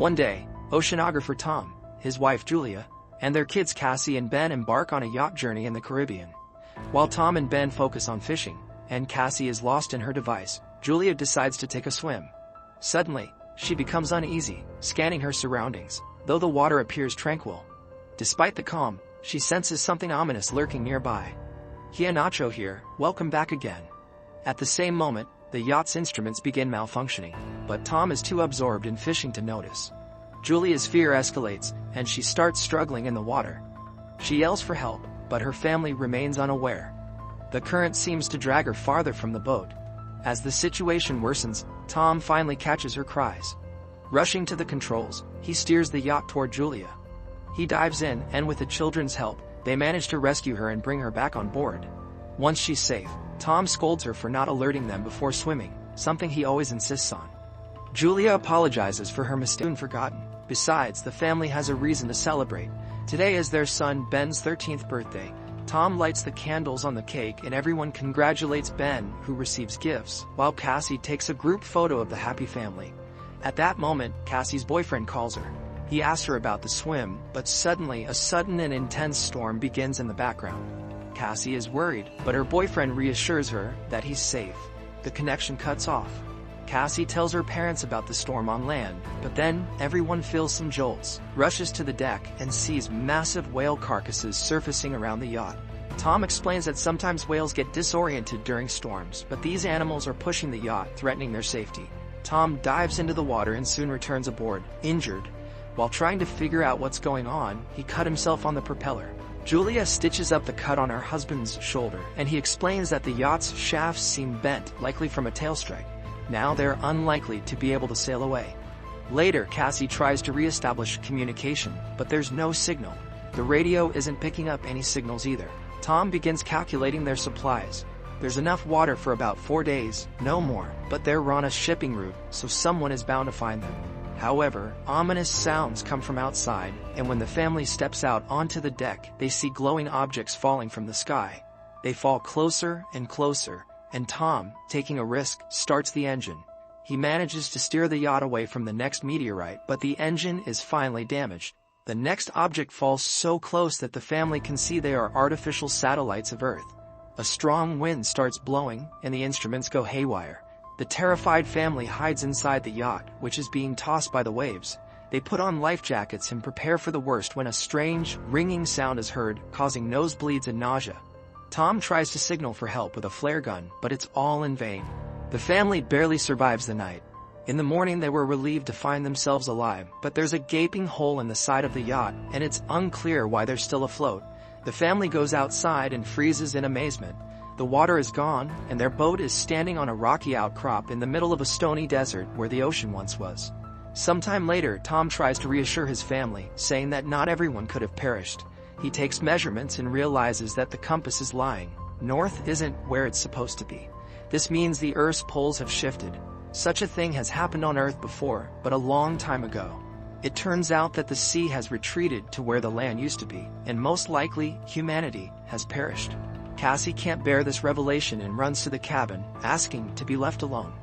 One day, oceanographer Tom, his wife Julia, and their kids Cassie and Ben embark on a yacht journey in the Caribbean. While Tom and Ben focus on fishing, and Cassie is lost in her device, Julia decides to take a swim. Suddenly, she becomes uneasy, scanning her surroundings, though the water appears tranquil. Despite the calm, she senses something ominous lurking nearby. "Kia Nacho here, welcome back again." At the same moment, the yacht's instruments begin malfunctioning, but Tom is too absorbed in fishing to notice. Julia's fear escalates, and she starts struggling in the water. She yells for help, but her family remains unaware. The current seems to drag her farther from the boat. As the situation worsens, Tom finally catches her cries. Rushing to the controls, he steers the yacht toward Julia. He dives in, and with the children's help, they manage to rescue her and bring her back on board. Once she's safe, Tom scolds her for not alerting them before swimming, something he always insists on. Julia apologizes for her mistake and forgotten. Besides, the family has a reason to celebrate. Today is their son Ben's 13th birthday. Tom lights the candles on the cake and everyone congratulates Ben, who receives gifts, while Cassie takes a group photo of the happy family. At that moment, Cassie's boyfriend calls her. He asks her about the swim, but suddenly a sudden and intense storm begins in the background. Cassie is worried, but her boyfriend reassures her that he's safe. The connection cuts off. Cassie tells her parents about the storm on land, but then everyone feels some jolts, rushes to the deck, and sees massive whale carcasses surfacing around the yacht. Tom explains that sometimes whales get disoriented during storms, but these animals are pushing the yacht, threatening their safety. Tom dives into the water and soon returns aboard, injured. While trying to figure out what's going on, he cut himself on the propeller. Julia stitches up the cut on her husband's shoulder, and he explains that the yacht's shafts seem bent, likely from a tail strike. Now they're unlikely to be able to sail away. Later, Cassie tries to re-establish communication, but there's no signal. The radio isn't picking up any signals either. Tom begins calculating their supplies. There's enough water for about 4 days, no more, but they're on a shipping route, so someone is bound to find them. However, ominous sounds come from outside, and when the family steps out onto the deck, they see glowing objects falling from the sky. They fall closer and closer, and Tom, taking a risk, starts the engine. He manages to steer the yacht away from the next meteorite, but the engine is finally damaged. The next object falls so close that the family can see they are artificial satellites of Earth. A strong wind starts blowing, and the instruments go haywire. The terrified family hides inside the yacht, which is being tossed by the waves. They put on life jackets and prepare for the worst when a strange, ringing sound is heard, causing nosebleeds and nausea. Tom tries to signal for help with a flare gun, but it's all in vain. The family barely survives the night. In the morning they were relieved to find themselves alive, but there's a gaping hole in the side of the yacht, and it's unclear why they're still afloat. The family goes outside and freezes in amazement. The water is gone, and their boat is standing on a rocky outcrop in the middle of a stony desert where the ocean once was. Sometime later, Tom tries to reassure his family, saying that not everyone could have perished. He takes measurements and realizes that the compass is lying. North isn't where it's supposed to be. This means the Earth's poles have shifted. Such a thing has happened on Earth before, but a long time ago. It turns out that the sea has retreated to where the land used to be, and most likely, humanity has perished. Cassie can't bear this revelation and runs to the cabin, asking to be left alone.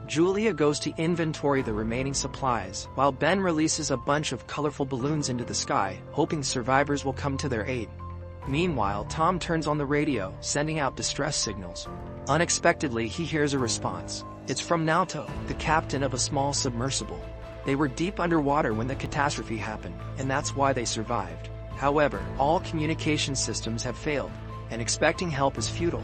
Julia goes to inventory the remaining supplies, while Ben releases a bunch of colorful balloons into the sky, hoping survivors will come to their aid. Meanwhile, Tom turns on the radio, sending out distress signals. Unexpectedly, he hears a response. It's from Naoto, the captain of a small submersible. They were deep underwater when the catastrophe happened, and that's why they survived. However, all communication systems have failed, and expecting help is futile.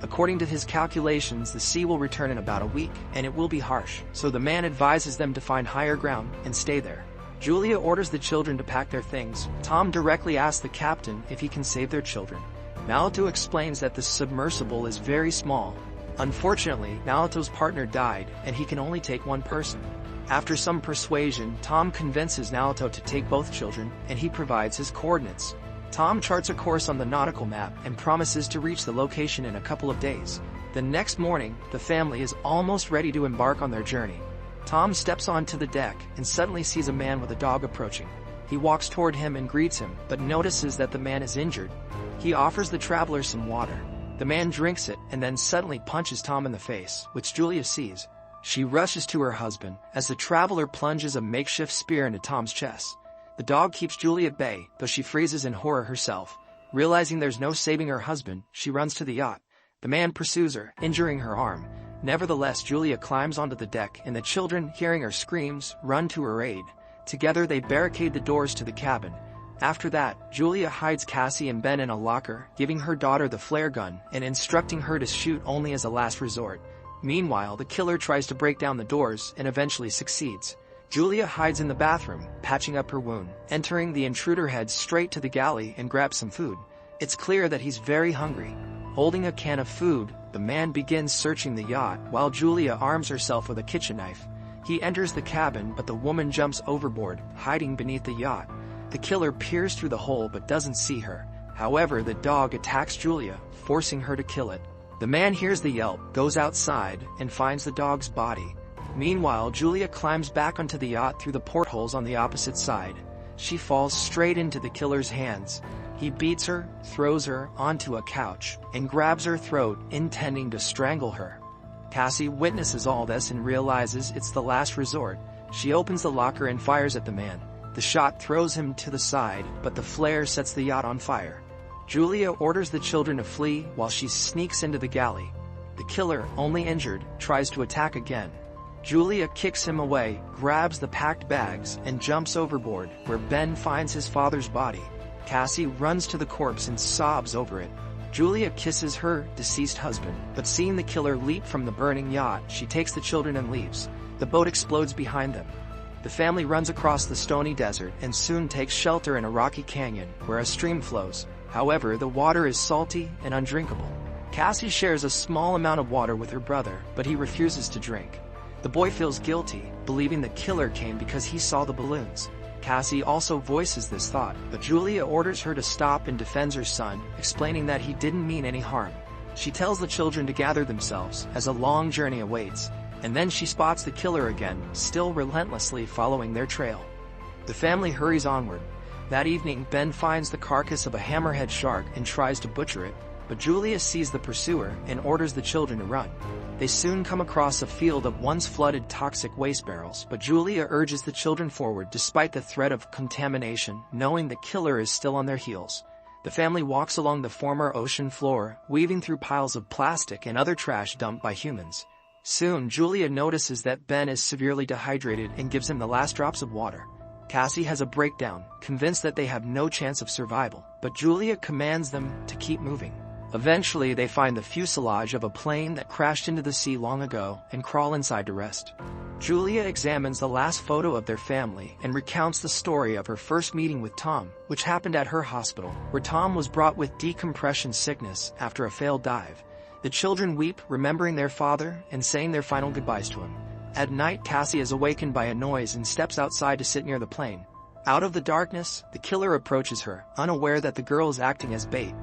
According to his calculations, the sea will return in about a week, and it will be harsh, so the man advises them to find higher ground and stay there. Julia orders the children to pack their things. Tom directly asks the captain if he can save their children. Naoto explains that the submersible is very small. Unfortunately, Naoto's partner died, and he can only take one person. After some persuasion, Tom convinces Naoto to take both children, and he provides his coordinates. Tom charts a course on the nautical map and promises to reach the location in a couple of days. The next morning, the family is almost ready to embark on their journey. Tom steps onto the deck and suddenly sees a man with a dog approaching. He walks toward him and greets him, but notices that the man is injured. He offers the traveler some water. The man drinks it and then suddenly punches Tom in the face, which Julia sees. She rushes to her husband as the traveler plunges a makeshift spear into Tom's chest. The dog keeps Julia at bay, though she freezes in horror herself. Realizing there's no saving her husband, she runs to the yacht. The man pursues her, injuring her arm. Nevertheless, Julia climbs onto the deck, and the children, hearing her screams, run to her aid. Together they barricade the doors to the cabin. After that, Julia hides Cassie and Ben in a locker, giving her daughter the flare gun and instructing her to shoot only as a last resort. Meanwhile, the killer tries to break down the doors and eventually succeeds. Julia hides in the bathroom, patching up her wound. Entering, the intruder heads straight to the galley and grabs some food. It's clear that he's very hungry. Holding a can of food, the man begins searching the yacht while Julia arms herself with a kitchen knife. He enters the cabin, but the woman jumps overboard, hiding beneath the yacht. The killer peers through the hole but doesn't see her. However, the dog attacks Julia, forcing her to kill it. The man hears the yelp, goes outside, and finds the dog's body. Meanwhile, Julia climbs back onto the yacht through the portholes on the opposite side. She falls straight into the killer's hands. He beats her, throws her onto a couch, and grabs her throat, intending to strangle her. Cassie witnesses all this and realizes it's the last resort. She opens the locker and fires at the man. The shot throws him to the side, but the flare sets the yacht on fire. Julia orders the children to flee while she sneaks into the galley. The killer, only injured, tries to attack again. Julia kicks him away, grabs the packed bags, and jumps overboard, where Ben finds his father's body. Cassie runs to the corpse and sobs over it. Julia kisses her deceased husband, but seeing the killer leap from the burning yacht, she takes the children and leaves. The boat explodes behind them. The family runs across the stony desert and soon takes shelter in a rocky canyon where a stream flows. However, the water is salty and undrinkable. Cassie shares a small amount of water with her brother, but he refuses to drink. The boy feels guilty, believing the killer came because he saw the balloons. Cassie also voices this thought, but Julia orders her to stop and defends her son, explaining that he didn't mean any harm. She tells the children to gather themselves, as a long journey awaits, and then she spots the killer again, still relentlessly following their trail. The family hurries onward. That evening, Ben finds the carcass of a hammerhead shark and tries to butcher it, but Julia sees the pursuer and orders the children to run. They soon come across a field of once flooded toxic waste barrels, but Julia urges the children forward despite the threat of contamination, knowing the killer is still on their heels. The family walks along the former ocean floor, weaving through piles of plastic and other trash dumped by humans. Soon, Julia notices that Ben is severely dehydrated and gives him the last drops of water. Cassie has a breakdown, convinced that they have no chance of survival, but Julia commands them to keep moving. Eventually, they find the fuselage of a plane that crashed into the sea long ago and crawl inside to rest. Julia examines the last photo of their family and recounts the story of her first meeting with Tom, which happened at her hospital, where Tom was brought with decompression sickness after a failed dive. The children weep, remembering their father and saying their final goodbyes to him. At night, Cassie is awakened by a noise and steps outside to sit near the plane. Out of the darkness, the killer approaches her, unaware that the girl is acting as bait.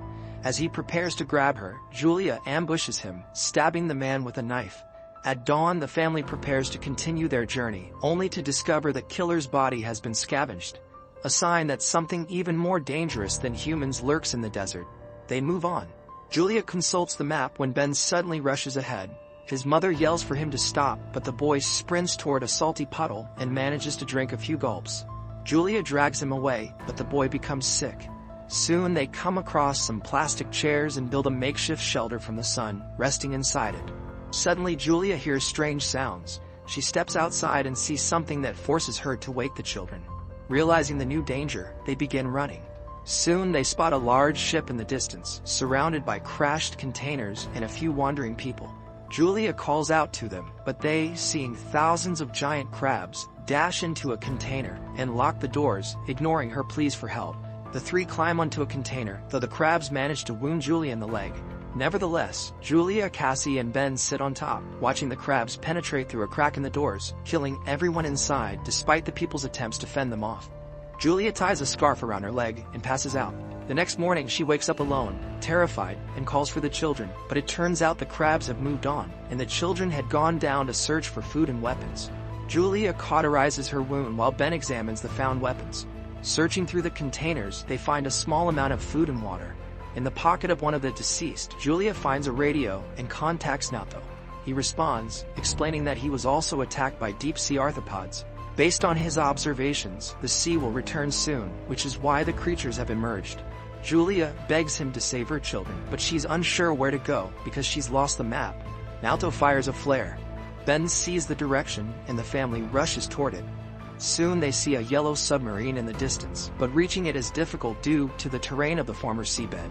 As he prepares to grab her, Julia ambushes him, stabbing the man with a knife. At dawn, the family prepares to continue their journey, only to discover the killer's body has been scavenged. A sign that something even more dangerous than humans lurks in the desert. They move on. Julia consults the map when Ben suddenly rushes ahead. His mother yells for him to stop, but the boy sprints toward a salty puddle and manages to drink a few gulps. Julia drags him away, but the boy becomes sick. Soon they come across some plastic chairs and build a makeshift shelter from the sun, resting inside it. Suddenly, Julia hears strange sounds. She steps outside and sees something that forces her to wake the children. Realizing the new danger, they begin running. Soon they spot a large ship in the distance, surrounded by crashed containers and a few wandering people. Julia calls out to them, but they, seeing thousands of giant crabs, dash into a container and lock the doors, ignoring her pleas for help. The three climb onto a container, though the crabs manage to wound Julia in the leg. Nevertheless, Julia, Cassie, and Ben sit on top, watching the crabs penetrate through a crack in the doors, killing everyone inside despite the people's attempts to fend them off. Julia ties a scarf around her leg and passes out. The next morning, she wakes up alone, terrified, and calls for the children, but it turns out the crabs have moved on, and the children had gone down to search for food and weapons. Julia cauterizes her wound while Ben examines the found weapons. Searching through the containers, they find a small amount of food and water. In the pocket of one of the deceased, Julia finds a radio and contacts Nato. he responds, explaining that he was also attacked by deep-sea arthropods. Based on his observations, the sea will return soon, which is why the creatures have emerged. Julia begs him to save her children, but she's unsure where to go because she's lost the map. Naoto fires a flare. Ben sees the direction, and the family rushes toward it. Soon they see a yellow submarine in the distance, but reaching it is difficult due to the terrain of the former seabed.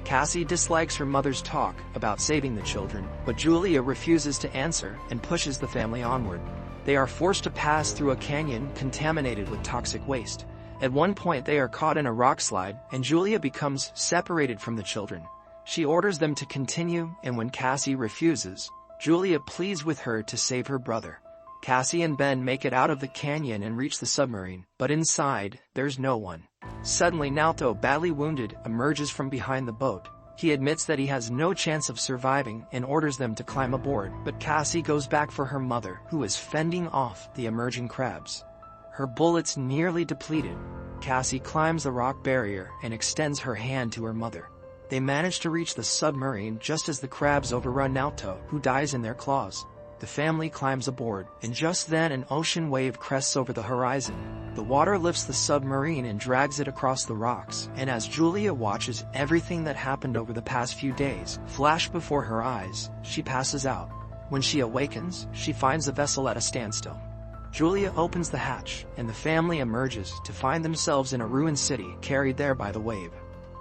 Cassie dislikes her mother's talk about saving the children, but Julia refuses to answer and pushes the family onward. They are forced to pass through a canyon contaminated with toxic waste. At one point they are caught in a rock slide, and Julia becomes separated from the children. She orders them to continue, and when Cassie refuses, Julia pleads with her to save her brother. Cassie and Ben make it out of the canyon and reach the submarine, but inside, there's no one. Suddenly Naoto, badly wounded, emerges from behind the boat. He admits that he has no chance of surviving and orders them to climb aboard, but Cassie goes back for her mother, who is fending off the emerging crabs. Her bullets nearly depleted, Cassie climbs the rock barrier and extends her hand to her mother. They manage to reach the submarine just as the crabs overrun Naoto, who dies in their claws. The family climbs aboard, and just then an ocean wave crests over the horizon. The water lifts the submarine and drags it across the rocks, and as Julia watches everything that happened over the past few days flash before her eyes, she passes out. When she awakens, she finds the vessel at a standstill. Julia opens the hatch, and the family emerges to find themselves in a ruined city carried there by the wave.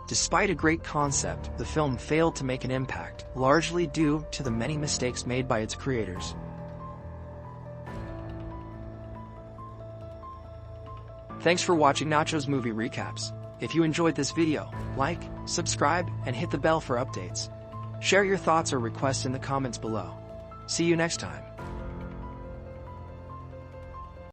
Despite a great concept, the film failed to make an impact, largely due to the many mistakes made by its creators. Thanks for watching Nacho's Movie Recaps. If you enjoyed this video, like, subscribe, and hit the bell for updates. Share your thoughts or requests in the comments below. See you next time.